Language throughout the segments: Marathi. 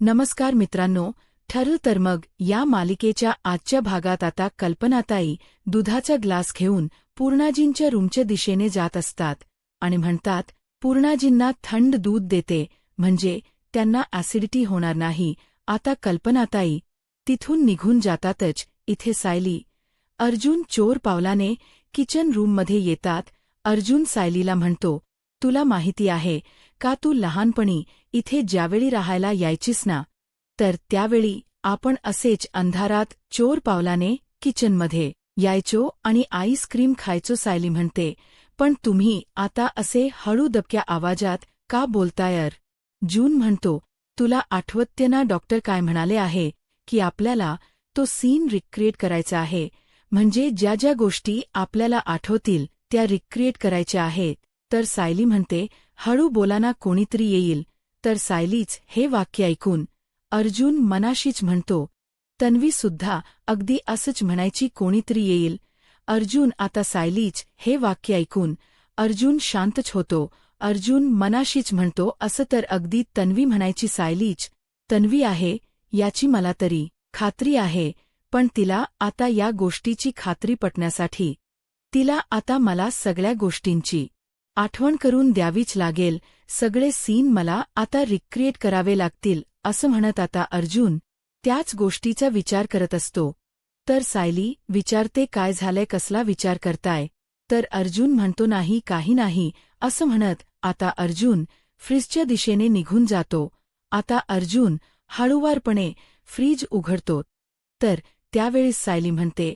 नमस्कार मित्रांनो, ठरलं तर मग या मालिकेच्या आजच्या भागात आता कल्पनाताई दुधाचा ग्लास घेऊन पूर्णाजींच्या रूमच्या दिशेने जात असतात आणि म्हणतात, पूर्णाजींना थंड दूध देते म्हणजे त्यांना ॲसिडिटी होणार नाही. आता कल्पनाताई तिथून निघून जातातच. इथे सायली, अर्जुन चोर पावलाने किचन रूममध्ये येतात. अर्जुन सायलीला म्हणतो, तुला माहिती आहे का, तू लहानपणी इथे ज्यावेळी राहायला यायचीस ना, तर त्यावेळी आपण असेच अंधारात चोर पावलाने किचनमध्ये यायचो आणि आईस्क्रीम खायचो. सायली म्हणते, पण तुम्ही आता असे हळू दबक्या आवाजात का बोलताय? अर्जुन म्हणतो, तुला आठवते ना डॉक्टर काय म्हणाले आहे की आपल्याला तो सीन रिक्रिएट करायचा आहे, म्हणजे ज्या ज्या गोष्टी आपल्याला आठवतील त्या रिक्रिएट करायच्या आहेत. तर सायली म्हणते, हळू बोलाना, कोणीतरी येईल. तर सायलीच हे वाक्य ऐकून अर्जुन मनाशीच म्हणतो, तन्वीसुद्धा अगदी असंच म्हणायची, कोणीतरी येईल. अर्जुन आता सायलीच हे वाक्य ऐकून अर्जुन शांतच होतो. अर्जुन मनाशीच म्हणतो, असं तर अगदी तन्वी म्हणायची. सायलीच तन्वी आहे याची मला तरी खात्री आहे, पण तिला आता या गोष्टीची खात्री पटण्यासाठी तिला आता मला सगळ्या गोष्टींची आठवण करून द्यावीच लागेल. सगळे सीन मला आता रिक्रिएट करावे लागतील असं म्हणत आता अर्जुन त्याच गोष्टीचा विचार करत असतो. तर सायली विचारते, काय झालंय, कसला विचार करताय? तर अर्जुन म्हणतो, नाही काही नाही असं म्हणत आता अर्जुन फ्रीजच्या दिशेने निघून जातो. आता अर्जुन हळुवारपणे फ्रीज उघडतो. तर त्यावेळेस सायली म्हणते,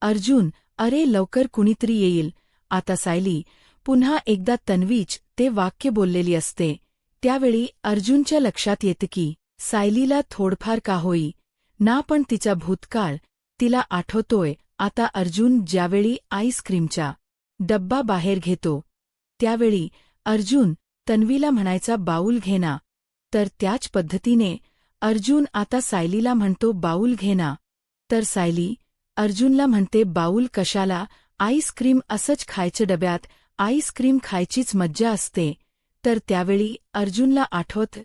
अर्जुन अरे लवकर कुणीतरी येईल. आता सायली पुन्हा एकदा तन्वीच ते वाक्य बोललेली असते. त्यावेळी अर्जुनच्या लक्षात येतं की सायलीला थोडफार का होई ना, पण तिचा भूतकाळ तिला आठवतोय. आता अर्जुन ज्यावेळी आईस्क्रीमचा डब्बा बाहेर घेतो त्यावेळी अर्जुन तन्वीला म्हणायचा, बाऊल घे ना. तर त्याच पद्धतीने अर्जुन आता सायलीला म्हणतो, बाऊल घे ना. तर सायली अर्जुनला म्हणते, बाऊल कशाला, आईस्क्रीम असंच खायचं, डब्यात आईस्क्रीम खायचीच मज्जा असते. तर त्यावेळी अर्जुनला आठवत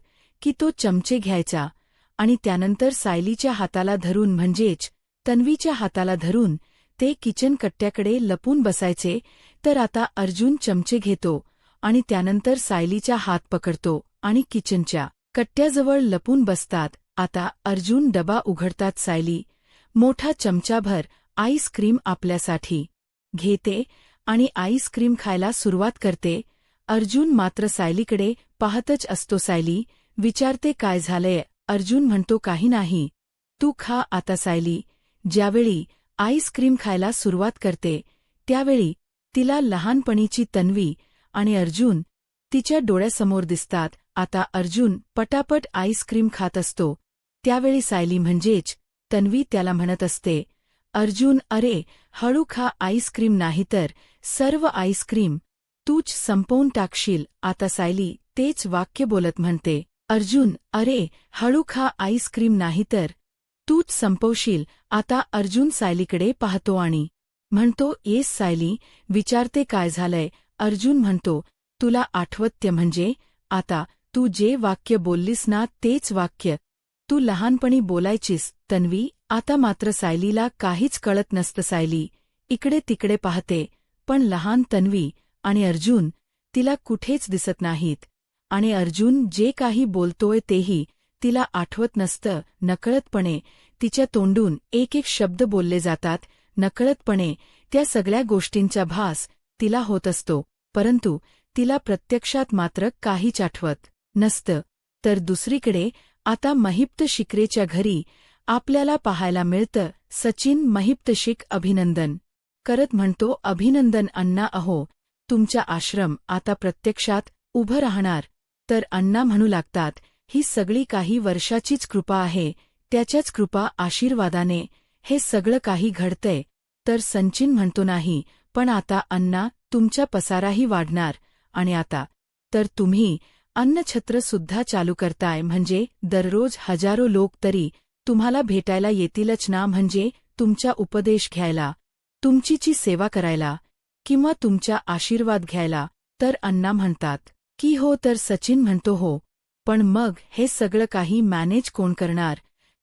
की तो चमचे घ्यायचा आणि त्यानंतर सायलीच्या हाताला धरून म्हणजेच तन्वीच्या हाताला धरून ते किचन कट्ट्याकडे लपून बसायचे. तर आता अर्जुन चमचे घेतो आणि त्यानंतर सायलीचा हात पकडतो आणि किचनच्या कट्ट्याजवळ लपून बसतात. आता अर्जुन डबा उघडतात. सायली मोठा चमचाभर आईस्क्रीम आपल्यासाठी घेते आणि आईस्क्रीम खायला सुरुवात करते. अर्जुन मात्र सायलीकडे पाहतच असतो. सायली विचारते, काय झालंय? अर्जुन म्हणतो, काही नाही, तू खा आता. सायली ज्यावेळी आईस्क्रीम खायला सुरुवात करते त्यावेळी तिला लहानपणीची तन्वी आणि अर्जुन तिच्या डोळ्यासमोर दिसतात. आता अर्जुन पटापट आईस्क्रीम खात असतो. त्यावेळी सायली म्हणजेच तन्वी त्याला म्हणत असते, अर्जुन अरे हळू खा आईस्क्रीम, नाहीतर सर्व आईस्क्रीम तूच संपवून टाकशील. आता सायली तेच वाक्य बोलत म्हणते, अर्जुन अरे हळू खा आईस्क्रीम, नाहीतर तूच संपवशील. आता अर्जुन सायलीकडे पाहतो आणि म्हणतो, येस. सायली विचारते, काय झालंय? अर्जुन म्हणतो, तुला आठवते म्हणजे आता तू जे वाक्य बोललीस ना, तेच वाक्य तू लहानपणी बोलायचीस. तन्वी आता मात्र सायलीला काहीच कळत नसतं. सायली इकडे तिकडे पाहते, पण लहान तन्वी आणि अर्जुन तिला कुठेच दिसत नाहीत आणि अर्जुन जे काही बोलतोय तेही तिला आठवत नसतं. नकळतपणे तिच्या तोंडून एक एक शब्द बोलले जातात. नकळतपणे त्या सगळ्या गोष्टींचा भास तिला होत असतो, परंतु तिला प्रत्यक्षात मात्र काहीच आठवत नसतं. तर दुसरीकडे आता महिप्त शिकरेच्या घरी आपल्याला पाहायला मिळतं. सचिन महिप्तशिक अभिनंदन करत म्हणतो, अभिनंदन अण्णा, अहो तुमचा आश्रम आता प्रत्यक्षात उभं राहणार. तर अण्णा म्हणू लागतात, ही सगळी काही वर्षाचीच कृपा आहे, त्याच्याच कृपा आशीर्वादाने हे सगळं काही घडतंय. तर सचिन म्हणतो, नाही पण आता अण्णा तुमचा पसाराही वाढणार आणि आता तर तुम्ही अन्नछत्रसुद्धा चालू करताय, म्हणजे दररोज हजारो लोक तरी तुम्हाला भेटायला येतीलच ना, म्हणजे तुमचा उपदेश घ्यायला, तुमचीची सेवा करायला किंवा तुमचा आशीर्वाद घ्यायला. तर अण्णा म्हणतात की हो. तर सचिन म्हणतो, हो, पण मग हे सगळं काही मॅनेज कोण करणार?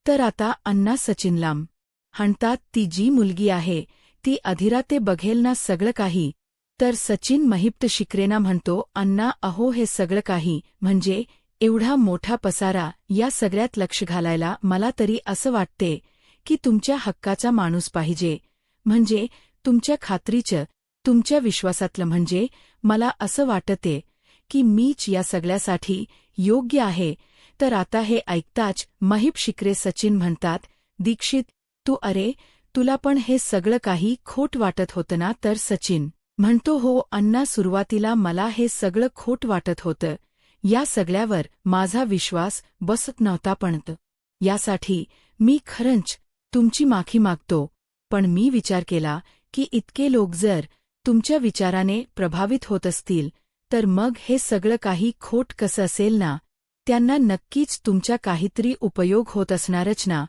तर आता अण्णा सचिनला म्हणतात, ती जी मुलगी आहे ती अधिरा ते बघेल ना सगळं काही. तर सचिन महिप्त शिकरेना म्हणतो, अण्णा अहो हे सगळं काही म्हणजे एवढा मोठा पसारा, या सगळ्यात लक्ष घालायला मला तरी असं वाटते की तुमच्या हक्काचा माणूस पाहिजे, म्हणजे तुमच्या खात्रीचं, तुमच्या विश्वासातलं. म्हणजे मला असं वाटते की मीच या सगळ्यासाठी योग्य आहे. तर आता हे ऐकताच महिप शिकरे सचिन म्हणतात, दीक्षित तू अरे तुला पण हे सगळं काही खोट वाटत होतं ना? तर सचिन म्हणतो, हो अण्णा, सुरुवातीला मला हे सगळं खोट वाटत होतं. या सगळ्यावर माझा विश्वास बसत नव्हता, पण यासाठी मी खरंच तुमची माफी मागतो. पण मी विचार केला की इतके लोक जर तुमच्या विचाराने प्रभावित होत असतील तर मग हे सगळं काही खोट कसं असेल ना? त्यांना नक्कीच तुमचा काहीतरी उपयोग होत असणारच ना?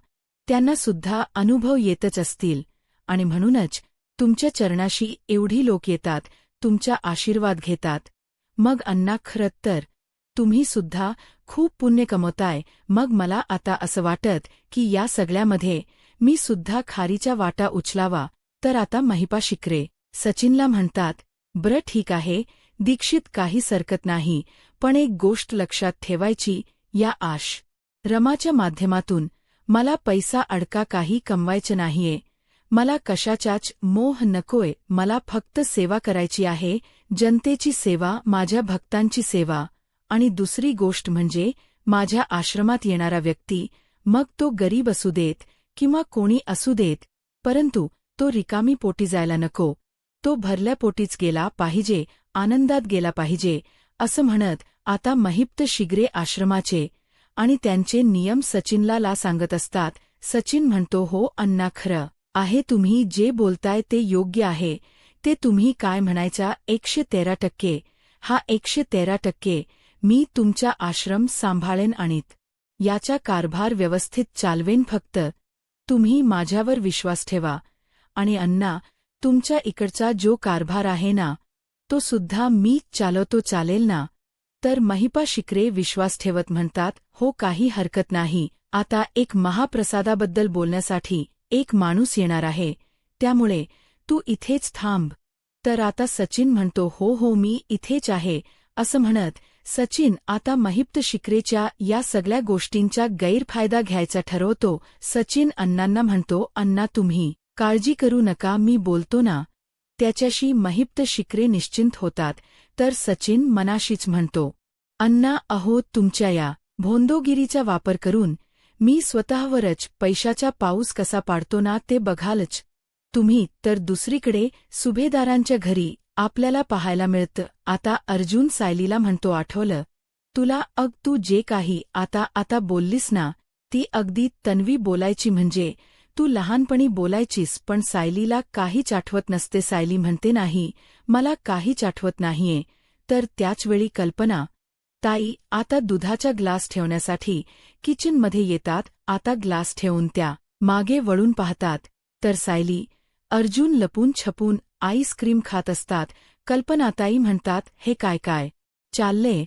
त्यांना सुद्धा अनुभव येतच असतील आणि म्हणूनच तुमच्या चरणाशी एवढी लोक येतात, तुमचा आशीर्वाद घेतात. मग अण्णा खरंच तर तुम्ही सुद्धा खूप पुण्य कमवताय. मग मला आता असं वाटत की या सगळ्यामध्ये मी सुद्धा खारीचा वाटा उचलावा. तर आता महिपा शिकरे सचिनला म्हणतात, बरं ठीक आहे दीक्षित, काही हरकत नाही, पण एक गोष्ट लक्षात ठेवायची, या रमाच्या माध्यमातून मला पैसा अडका काही कमवायचं नाहीये. मला कशाचाच मोह नकोय. मला फक्त सेवा करायची आहे, जनतेची सेवा, माझ्या भक्तांची सेवा. आणि दुसरी गोष्ट म्हणजे माझ्या आश्रमात येणारा व्यक्ती, मग तो गरीब असू देत किंवा कोणी असू देत, परंतु तो रिकामी पोटी जायला नको. तो भरल्या पोटीच गेला पाहिजे, आनंदात गेला पाहिजे. असं म्हणत आता महिप्त शिगरे आश्रमाचे आणि त्यांचे नियम सचिनला सांगत असतात. सचिन म्हणतो, हो अण्णा, खरं आहे, तुम्ही जे बोलताय ते योग्य आहे. ते तुम्ही काय म्हणायचा 113%, हा 113% मी तुमचा आश्रम सांभाळेन आणि याचा कारभार व्यवस्थित चालवेन. फक्त तुम्ही माझ्यावर विश्वास ठेवा. आणि अण्णा, तुमच्या इकडचा जो कारभार आहे ना, तो सुद्धा मी चालवतो, चालेल ना? तर महिपा शिकरे विश्वास ठेवत म्हणतात, हो काही हरकत नाही. आता एक महाप्रसादाबद्दल बोलण्यासाठी एक माणूस येणार आहे, त्यामुळे तू इथेच थांब. तर आता सचिन म्हणतो, हो हो मी इथेच आहे. असं म्हणत सचिन आता महिप्त शिकरेच्या या सगळ्या गोष्टींचा गैरफायदा घ्यायचा ठरवतो. सचिन अण्णांना म्हणतो, अण्णा तुम्ही काळजी करू नका, मी बोलतो ना. त्याच्याशी महिप्त शिकरे निश्चिंत होतात. तर सचिन मनाशीच म्हणतो, अण्णा अहो, तुमच्या या भोंदोगिरीचा वापर करून मी स्वतःवरच पैशाचा पाऊस कसा पाडतो ना ते बघालच तुम्ही. तर दुसरीकडे सुभेदारांच्या घरी आपल्याला पाहायला मिळतं. आता अर्जुन सायलीला म्हणतो, आठवलं तुला? तू जे काही आता बोललीस ना, ती अगदी तन्वी बोलायची म्हणजे तू लहानपणी बोलायचीस, पण सायलीला काहीच आठवत नसते. सायली म्हणते, नाही मला काहीच आठवत नाहीये. तर त्याचवेळी कल्पना ताई आता दुधाचा ग्लास ठेवण्यासाठी किचनमध्ये येतात. आता ग्लास ठेवून त्या मागे वळून पाहतात. तर सायली अर्जुन लपून छपून आईस्क्रीम खात असतात. कल्पनाताई म्हणतात, हे काय काय चाललंय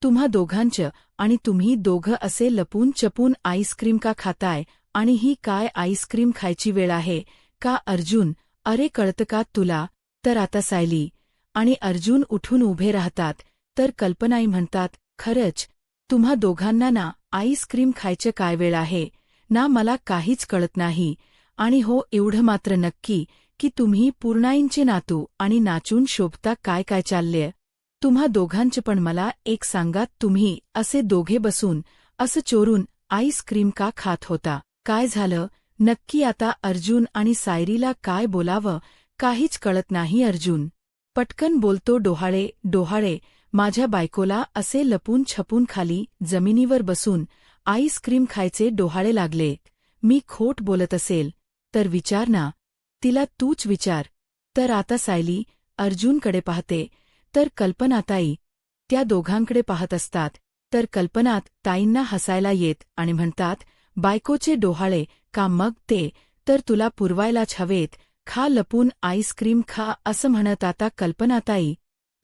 तुम्हा दोघांचं? आणि तुम्ही दोघं असे लपून छपून आईस्क्रीम का खाताय? आणि ही काय आईस्क्रीम खायची वेळ आहे का? अर्जुन, अरे कळतं का तुला? तर आता सायली आणि अर्जुन उठून उभे राहतात. तर कल्पनाई म्हणतात, खरंच तुम्हा दोघांना ना आईस्क्रीम खायचं काय वेळ आहे ना? मला काहीच कळत नाही. आणि हो एवढं मात्र नक्की की तुम्ही पूर्णाईंचे नातू आणि नाचून शोभता. काय काय चाललेय तुम्हा दोघांचं? पण मला एक सांगा, तुम्ही असे दोघे बसून असं चोरून आईस्क्रीम का खात होता? काय झालं नक्की? आता अर्जुन आणि सायरीला काय बोलावं काहीच कळत नाही. अर्जुन पटकन बोलतो, डोहाळे डोहाळे, माझ्या बायकोला असे लपून छपून खाली जमिनीवर बसून आईस्क्रीम खायचे डोहाळे लागले. मी खोट बोलत असेल तर विचार ना तिला, तूच विचार. तर आता सायली अर्जुनकडे पाहते, तर कल्पनाताई त्या दोघांकडे पाहत असतात. तर कल्पनात ताईंना हसायला येत आणि म्हणतात, बायकोचे डोहाळे का? मग ते तर तुला पुरवायलाच हवेत. खा लपून आईस्क्रीम खा. असं म्हणत आता कल्पनाताई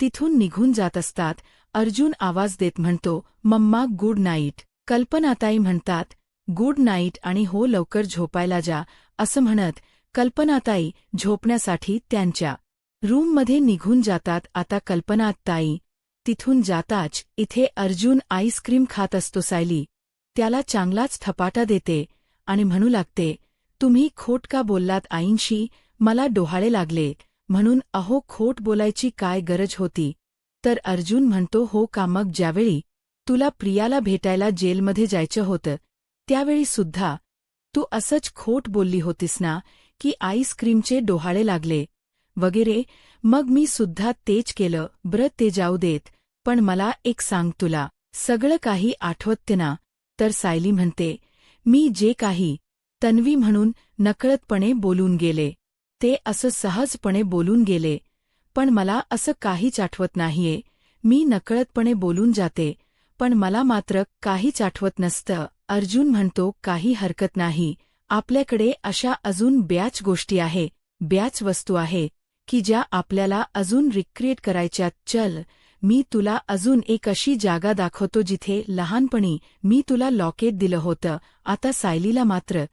तिथून निघून जात असतात. अर्जुन आवाज देत म्हणतो, मम्मा गुड नाईट. कल्पनाताई म्हणतात, गुड नाईट आणि हो लवकर झोपायला जा, असं म्हणत कल्पनाताई झोपण्यासाठी त्यांच्या रूममध्ये निघून जातात. आता कल्पनाताई तिथून जाताच इथे अर्जुन आईस्क्रीम खात असतो. सायली त्याला चांगलाच थपाटा देते आणि म्हणू लागते, तुम्ही खोट का बोललात आईंशी, मला डोहाळे लागले म्हणून. अहो खोट बोलायची काय गरज होती. तर अर्जुन म्हणतो, हो का, मग ज्यावेळी तुला प्रियाला भेटायला जेलमध्ये जायचं होतं त्यावेळी सुद्धा तू असंच खोट बोलली होतीस ना, की आईस्क्रीमचे डोहाळे लागले वगैरे. मग मी सुद्धा तेच केलं. बरं ते जाऊ देत, पण मला एक सांग, तुला सगळं काही आठवतं ना. तर सायली म्हणते, मी जे काही तन्वी म्हणून नकळतपणे बोलून गेले ते असं सहजपणे बोलून गेले, पण मला असं काहीच आठवत नाहीये. मी नकळतपणे बोलून जाते, पण मला मात्र काहीच आठवत नसतं. अर्जुन म्हणतो, काही हरकत नाही, आपल्याकडे अशा अजून बऱ्याच गोष्टी आहे, बऱ्याच वस्तू आहे की ज्या आपल्याला अजून रिक्रिएट करायच्यात. चल, मी तुला अजून एक अशी जागा दाखवतो जिथे लहानपणी मी तुला लॉकेट दिलं होतं. आता सायलीला मात्र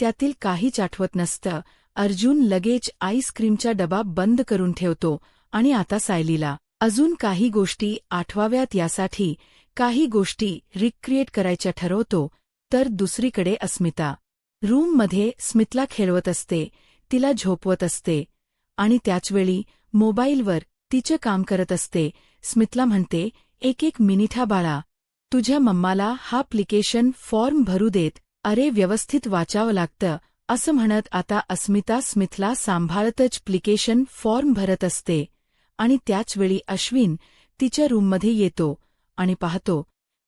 त्यातील काहीच आठवत नसतं. अर्जुन लगेच आईस्क्रीमचा डबा बंद करून ठेवतो आणि आता सायलीला अजून काही गोष्टी आठवाव्यात यासाठी काही गोष्टी रिक्रिएट करायच्या ठरवतो. तर दुसरीकडे अस्मिता रूममध्ये स्मितला खेळवत असते, तिला झोपवत असते आणि त्याचवेळी मोबाईलवर तिचं काम करत असते. स्मितला म्हणते, एक मिनिट बाळा, तुझ्या मम्माला हा ॲप्लिकेशन फॉर्म भरू देत, अरे व्यवस्थित वाचावं लागतं, असं म्हणत आता अस्मिता स्मितला सांभाळतच ॲप्लिकेशन फॉर्म भरत असते. आणि त्याचवेळी अश्विन तिच्या रूममध्ये येतो आणि पाहतो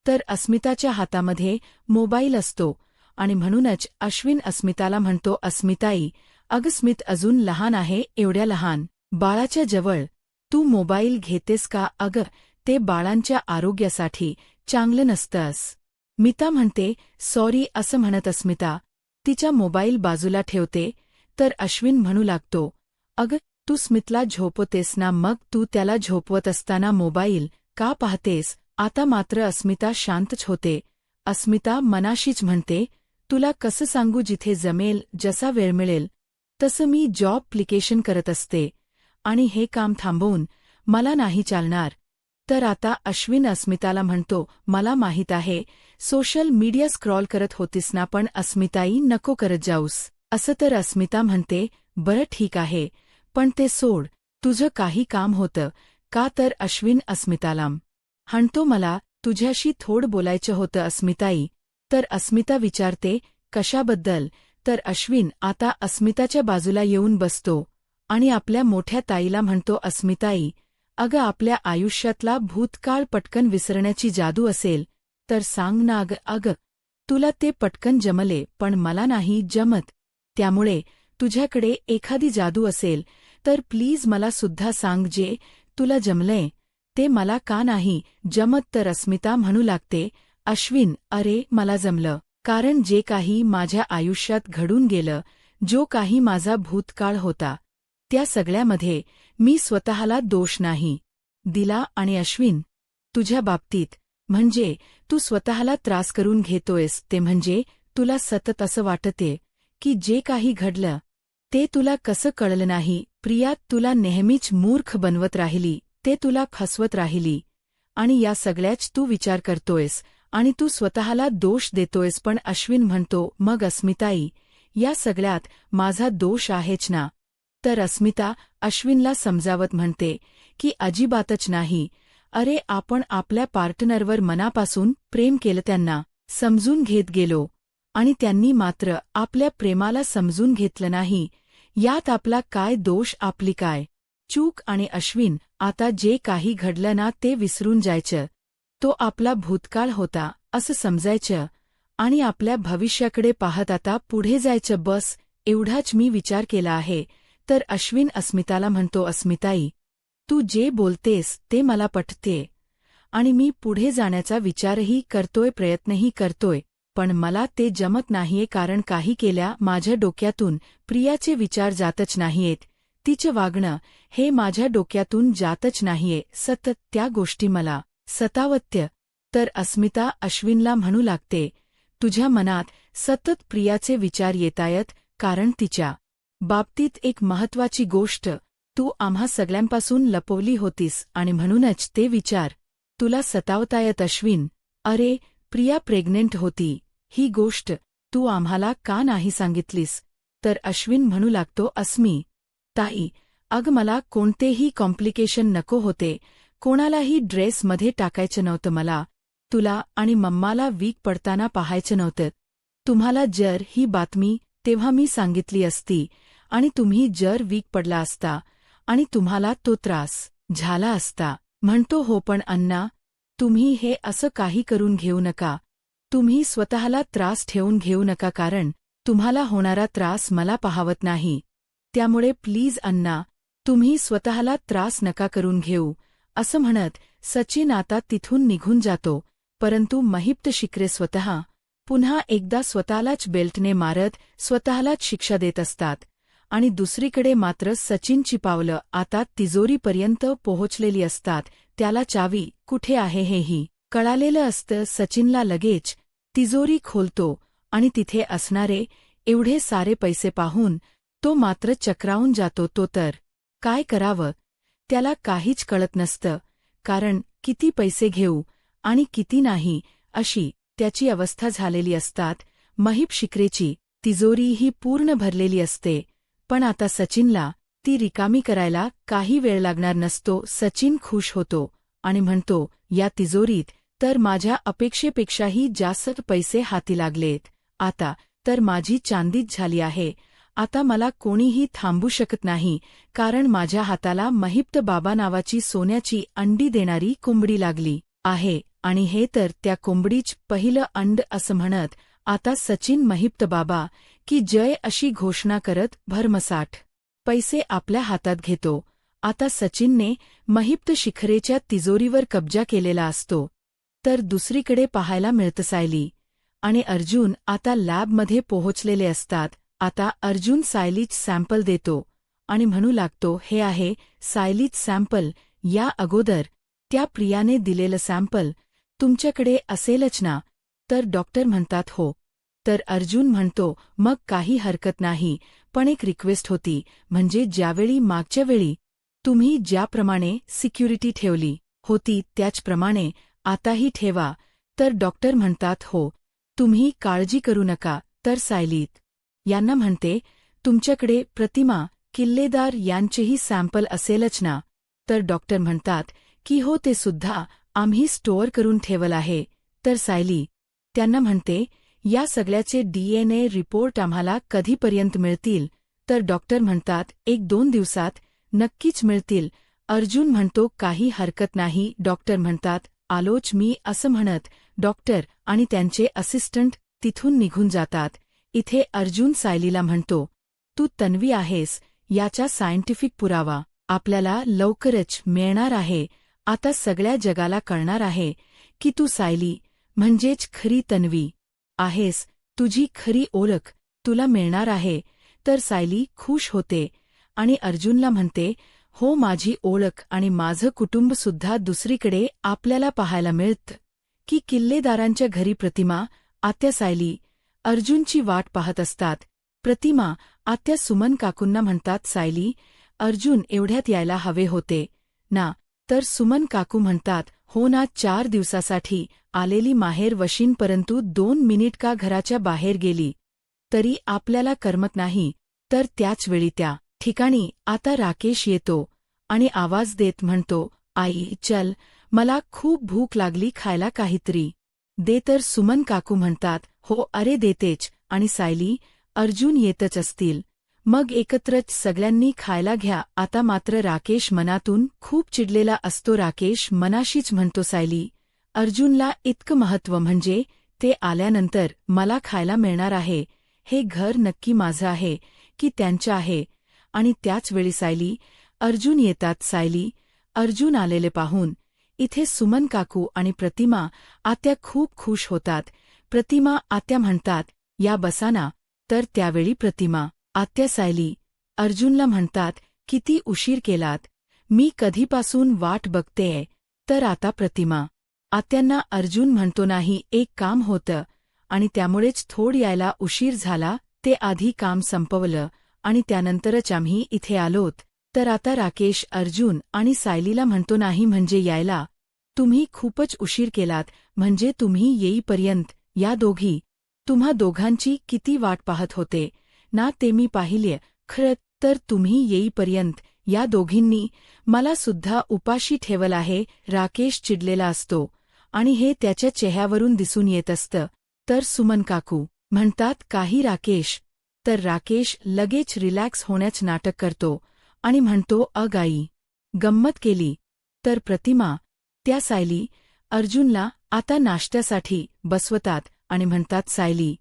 तर अस्मिताच्या हातामध्ये मोबाईल असतो आणि म्हणूनच अश्विन अस्मिताला म्हणतो, अस्मिताई, अगं स्मित अजून लहान आहे, एवढ्या लहान बाळाच्या जवळ तू मोबाईल घेतेस का? अगं ते बाळांच्या आरोग्यासाठी चांगलं नसतंस. मिता म्हणते, सॉरी, असं म्हणत अस्मिता तिचा मोबाईल बाजूला ठेवते. तर अश्विन म्हणू लागतो, अगं तू स्मितला झोपवतेस ना, मग तू त्याला झोपवत असताना मोबाईल का पाहतेस? आता मात्र अस्मिता शांतच होते. अस्मिता मनाशीच म्हणते, तुला कसं सांगू, जिथे जमेल, जसा वेळ मिळेल तसं मी जॉब ॲप्लिकेशन करत असते आणि हे काम थांबवून मला नाही चालणार. तर आता अश्विन अस्मिताला म्हणतो, मला माहीत आहे सोशल मीडिया स्क्रॉल करत होतीस ना, पण अस्मिताई नको करत जाऊस. असं तर अस्मिता म्हणते, बरं ठीक आहे, पण ते सोड, तुझं काही काम होतं का? तर अश्विन अस्मिताला म्हणतो, मला तुझ्याशी थोडं बोलायचं होतं अस्मिताई. तर अस्मिता विचारते, कशाबद्दल? तर अश्विन आता अस्मिताच्या बाजूला येऊन बसतो आणि आपल्या मोठ्या ताईला म्हणतो, अस्मिताई, अगं आपल्या आयुष्यातला भूतकाळ पटकन विसरण्याची जादू असेल तर सांग ना. अगं तुला ते पटकन जमले, पण मला नाही जमत, त्यामुळे तुझ्याकडे एखादी जादू असेल तर प्लीज मला सुद्धा सांग. जे तुला जमलंय ते मला का नाही जमत? तर अस्मिता म्हणू लागते, अश्विन, अरे मला जमलं, कारण जे काही माझ्या आयुष्यात घडून गेलं, जो काही माझा भूतकाळ होता, त्या सगळ्यामध्ये मी स्वतःला दोष नाही दिला. आणि अश्विन, तुझ्या बाबतीत म्हणजे तू स्वतःला त्रास करून घेतोयस, ते म्हणजे तुला सतत असं वाटते की जे काही घडलं ते तुला कसं कळलं नाही. प्रिया तुला नेहमीच मूर्ख बनवत राहिली, ते तुला फसवत राहिली आणि या सगळ्याच तू विचार करतोयस आणि तू स्वतःला दोष देतोयस. पण अश्विन म्हणतो, मग अस्मिताई, या सगळ्यात माझा दोष आहेच ना? तर अस्मिता अश्विनला समजावत म्हणते की अजिबातच नाही. अरे आपण आपल्या पार्टनरवर मनापासून प्रेम केलं, त्यांना समजून घेत गेलो आणि त्यांनी मात्र आपल्या प्रेमाला समजून घेतलं नाही. यात आपला काय दोष, आपली काय चूक? आणि अश्विन, आता जे काही घडलं ना ते विसरून जायचं, तो आपला भूतकाळ होता असं समजायचं आणि आपल्या भविष्याकडे पाहत आता पुढे जायचं, बस एवढाच मी विचार केला आहे. तर अश्विन अस्मिताला म्हणतो, अस्मिताई, तू जे बोलतेस ते मला पटते आणि मी पुढे जाण्याचा विचारही करतोय, प्रयत्नही करतोय, पण मला ते जमत नाहीये, कारण काही केल्या माझ्या डोक्यातून प्रियाचे विचार जातच नाहीयेत, तिचं वागणं हे माझ्या डोक्यातून जातच नाहीये, सतत त्या गोष्टी मला सतावत्य. तर अस्मिता अश्विनला म्हणू लागते, तुझ्या मनात सतत प्रियाचे विचार येतायत कारण तिच्या बाबतीत एक महत्वाची गोष्ट तू आम्हा सगळ्यांपासून लपवली होतीस आणि म्हणूनच ते विचार तुला सतावतायत अश्विन. अरे, प्रिया प्रेग्नेंट होती. ही गोष्ट तू आम्हाला का नाही सांगितलीस? तर अश्विन म्हणू लागतो, अस्मी ताई, मला कोणतेही कॉम्प्लिकेशन नको होते, कोणालाही ड्रेसमध्ये टाकायचं नव्हतं, मला तुला आणि मम्माला वीक पडताना पाहायचं नव्हतं. तुम्हाला जर ही बातमी तेव्हा मी सांगितली असती आणि तुम्ही जर वीक पडला असता आणि तुम्हाला तो त्रास झाला असता. म्हणतो, हो पण अण्णा, तुम्ही हे असं काही करून घेऊ नका. तुम्ही स्वतःला त्रास ठेवून घेऊ नका कारण तुम्हाला होणारा त्रास मला पाहावत नाही. त्यामुळे प्लीज अण्णा, तुम्ही स्वतःला त्रास नका करून घेऊ. असं म्हणत सचिन आता तिथून निघून जातो. परंतु महिप्त शिखरे स्वतः पुन्हा एकदा स्वतःलाच बेल्टने मारत स्वतःलाच शिक्षा देत असतात. आणि दुसरीकडे मात्र सचिनची पावलं आता तिजोरीपर्यंत पोहोचलेली असतात. त्याला चावी कुठे आहे हेही कळालेलं असतं. सचिनला लगेच तिजोरी खोलतो आणि तिथे असणारे एवढे सारे पैसे पाहून तो मात्र चक्रावून जातो. तो तर काय करावं त्याला काहीच कळत नसतं, कारण किती पैसे घेऊ आणि किती नाही अशी त्याची अवस्था झालेली असतात. महिप शिखरेची तिजोरी ही पूर्ण भरलेली असते, पण आता सचिनला ती रिकामी करायला काही वेळ लागणार नसतो. सचिन खुश होतो आणि म्हणतो, या तिजोरीत तर माझ्या अपेक्षेपेक्षाही जास्त पैसे हाती लागलेत. आता तर माझी चांदीच झाली आहे. आता मला कोणीही थांबू शकत नाही, कारण माझ्या हाताला महिप्त बाबा नावाची सोन्याची अंडी देणारी कोंबडी लागली आहे. आणि हे तर त्या कोंबडीच पहिलं अंड असं म्हणत आता सचिन महिप्त बाबा की जय अशी घोषणा करत भरमसाठ पैसे आपल्या हातात घेतो. आता सचिनने महिप्त शिखरेच्या तिजोरीवर कब्जा केलेला असतो. तर दुसरीकडे पाहायला मिळतं सायली आणि अर्जुन आता लॅबमध्ये पोहोचलेले असतात. आता अर्जुन सायलीच सॅम्पल देतो आणि म्हणू लागतो, हे आहे सायलीच सॅम्पल. या अगोदर त्या प्रियाने दिलेलं सॅम्पल तुमच्याकडे असेलच ना? तर डॉक्टर म्हणतात, हो. तर अर्जुन म्हणतो, मग काही हरकत नाही, पण एक रिक्वेस्ट होती, म्हणजे ज्यावेळी मागच्या वेळी तुम्ही ज्याप्रमाणे सिक्युरिटी ठेवली होती त्याचप्रमाणे आताही ठेवा. तर डॉक्टर म्हणतात, हो, तुम्ही काळजी करू नका. तर सायलीत यांना म्हणते, तुमच्याकडे प्रतिमा किल्लेदार यांचेही सॅम्पल असेलच ना? तर डॉक्टर म्हणतात की हो, ते सुद्धा आम्ही स्टोअर करून ठेवलं आहे. तर सायली त्यांना म्हणते, या सगळ्याचे DNA रिपोर्ट आम्हाला कधीपर्यंत मिळतील? तर डॉक्टर म्हणतात, 1-2 दिवसात नक्कीच मिळतील. अर्जुन म्हणतो, काही हरकत नाही. डॉक्टर म्हणतात, आलोच मी. असं म्हणत डॉक्टर आणि त्यांचे असिस्टंट तिथून निघून जातात. इथे अर्जुन सायलीला म्हणतो, तू तन्वी आहेस याचा सायंटिफिक पुरावा आपल्याला लवकरच मिळणार आहे. आता सगळ्या जगाला कळणार आहे की तू सायली म्हणजेच खरी तन्वी आहेस. तुझी खरी ओळख तुला मिळणार आहे. तर सायली खुश होते आणि अर्जुनला म्हणते, हो, माझी ओळख आणि माझं कुटुंबसुद्धा दुसरीकडे आपल्याला पाहायला मिळतं की किल्लेदारांच्या घरी प्रतिमा आत्या सायली अर्जुनची वाट पाहत असतात. प्रतिमा आत्या सुमन काकूंना म्हणतात, सायली, अर्जुन एवढ्यात यायला हवे होते ना? तर सुमन काकू म्हणतात, हो ना, 4 दिवसासाठी आलेली माहेर वशीन, परंतु 2 मिनिट का घराच्या बाहेर गेली तरी आपल्याला करमत नाही. तर त्याच वेळी त्या ठिकाणी आता राकेश येतो आणि आवाज देत म्हणतो, आई चल, मला खूप भूक लागली, खायला काहीतरी दे. तर सुमन काकू म्हणतात, हो, अरे देतेच. आणि सायली अर्जुन येतच असतील मग एकत्रच सगळ्यांनी खायला घ्या. आता मात्र राकेश मनातून खूप चिडलेला असतो. राकेश मनाशीच म्हणतो, सायली, अर्जुनला इतकं महत्त्व म्हणजे ते आल्यानंतर मला खायला मिळणार आहे. हे घर नक्की माझं आहे की त्यांचं आहे? आणि त्याच वेळी सायली अर्जुन येतात. सायली अर्जुन आलेले पाहून इथे सुमन काकू आणि प्रतिमा आत्या खूप खुश होतात. प्रतिमा आत्या म्हणतात, या बसाना. तर त्यावेळी प्रतिमा आत्या सायली अर्जुनला म्हणतात, किती उशीर केलात, मी कधीपासून वाट बघतेय. तर आता प्रतिमा आत्यांना अर्जुन म्हणतो नाही एक काम होतं आणि त्यामुळेच थोड यायला उशीर झाला ते आधी काम संपवलं आणि त्यानंतरच आम्ही इथे आलोत. तर आता राकेश अर्जुन आणि सायलीला म्हणतो नाही म्हणजे यायला तुम्ही खूपच उशीर केलात म्हणजे तुम्ही येईपर्यंत या दोघी तुम्हा दोघांची किती वाट पाहत होते ना ते मी पाहिले. खरं तर तुम्ही येईपर्यंत या दोघींनी मला सुद्धा उपाशी ठेवलं आहे. राकेश चिडलेला असतो आणि हे त्याच्या चेहऱ्यावरून दिसून येत असतं. तर सुमन काकू म्हणतात काही राकेश. तर राकेश लगेच रिलॅक्स होण्याचं नाटक करतो आणि म्हणतो अग आई गंमत केली. तर प्रतिमा त्या सायली अर्जुनला आता नाश्त्यासाठी बसवतात आणि म्हणतात सायली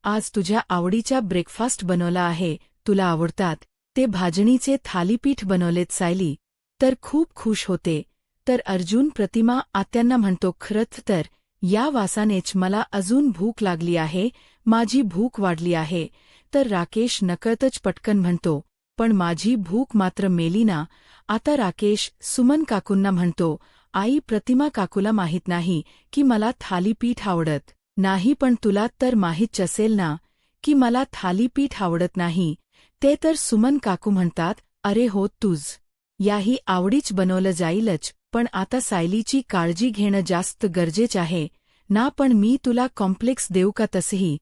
आज तुझ्या आवडीचा ब्रेकफास्ट बनवला आहे तुला आवडतात ते भाजणीचे थालीपीठ बनवलेत सायली. तर खूप खुश होते. तर अर्जुन प्रतिमा आत्यांना म्हणतो खरंच तर या वासानेच मला अजून भूक लागली आहे माझी भूक वाढली आहे. तर राकेश नकळतच पटकन म्हणतो पण माझी भूक मात्र मेली ना. आता राकेश सुमन काकूंना म्हणतो आई प्रतिमा काकूला माहीत नाही की मला थालीपीठ आवडत नाही पण तुला तर माहीत असेल ना की मला थालीपीठ आवडत नाही. ते तर सुमन काकू म्हणतात अरे हो तुझ याही आवडीच बनवलं जाईलच पण आता सायलीची काळजी घेणं जास्त गरजेचं आहे ना. पण मी तुला कॉम्प्लेक्स देऊ का तसंही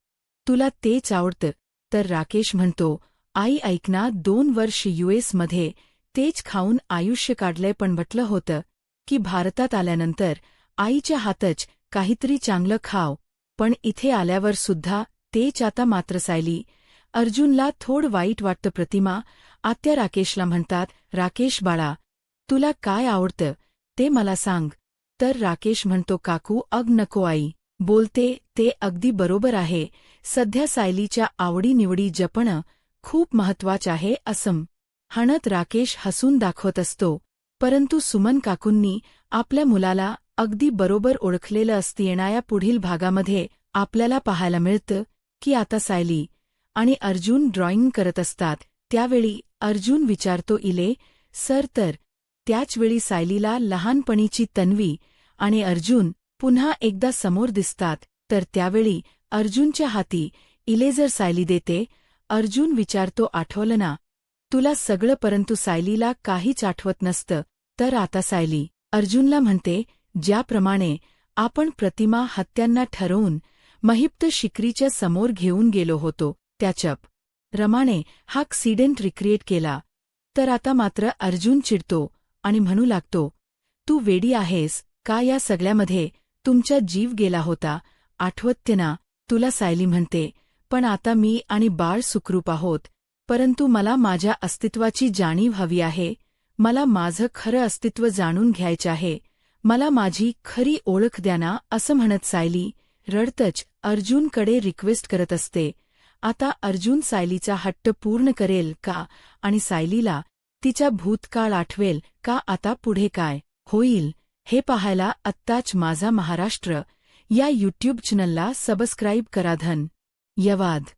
तुला तेच आवडतं. तर राकेश म्हणतो आई ऐक ना 2 वर्ष यूएसमध्ये तेच खाऊन आयुष्य काढलंय पण म्हटलं होतं की भारतात आल्यानंतर आईच्या हातच काहीतरी चांगलं खाव पण इथे आल्यावर सुद्धा तेच. आता मात्र सायली अर्जुनला थोड वाईट वाटतं. प्रतिमा आत्या राकेशला म्हणतात राकेश बाळा तुला काय आवडतं ते मला सांग. तर राकेश म्हणतो काकू अग नको आई बोलते ते अगदी बरोबर आहे. सध्या सायलीच्या आवडीनिवडी जपणं खूप महत्वाचं आहे असं म्हणत राकेश हसून दाखवत असतो. परंतु सुमन काकूंनी आपल्या मुलाला अगदी बरोबर ओळखलेलं असतं. येणाऱ्या पुढील भागामध्ये आपल्याला पाहायला मिळतं की आता सायली आणि अर्जुन ड्रॉइंग करत असतात. त्यावेळी अर्जुन विचारतो इले सर. तर त्याचवेळी सायलीला लहानपणीची तन्वी आणि अर्जुन पुन्हा एकदा समोर दिसतात. तर त्यावेळी अर्जुनच्या हाती इलेजर सायली देते. अर्जुन विचारतो आठवलं ना तुला सगळं. परंतु सायलीला काहीच आठवत नसतं. तर आता सायली अर्जुनला म्हणते ज्याप्रमाणे आपण प्रतिमा हत्यांना ठरवून महिप्त शिकरीच्या समोर घेऊन गेलो होतो त्याच्याप रमाने हा ॲक्सिडेंट रिक्रिएट केला. तर आता मात्र अर्जुन चिडतो आणि म्हणू लागतो तू वेडी आहेस का या सगळ्यामध्ये तुमचा जीव गेला होता आठवते ना तुला. सायली म्हणते पण आता मी आणि बाळ सुखरूप आहोत परंतु मला माझ्या अस्तित्वाची जाणीव हवी आहे. मला माझं खरं अस्तित्व जाणून घ्यायचं आहे. मला माझी खरी ओळख द्या ना असं म्हणत सायली रडतच अर्जुनकडे रिक्वेस्ट करत असते. आता अर्जुन सायलीचा हट्ट पूर्ण करेल का आणि सायलीला तिचा भूतकाळ आठवेल का आता पुढे काय होईल हे पाहायला आत्ताच माझा महाराष्ट्र या यूट्यूब चॅनलला सबस्क्राईब करा. धन्यवाद.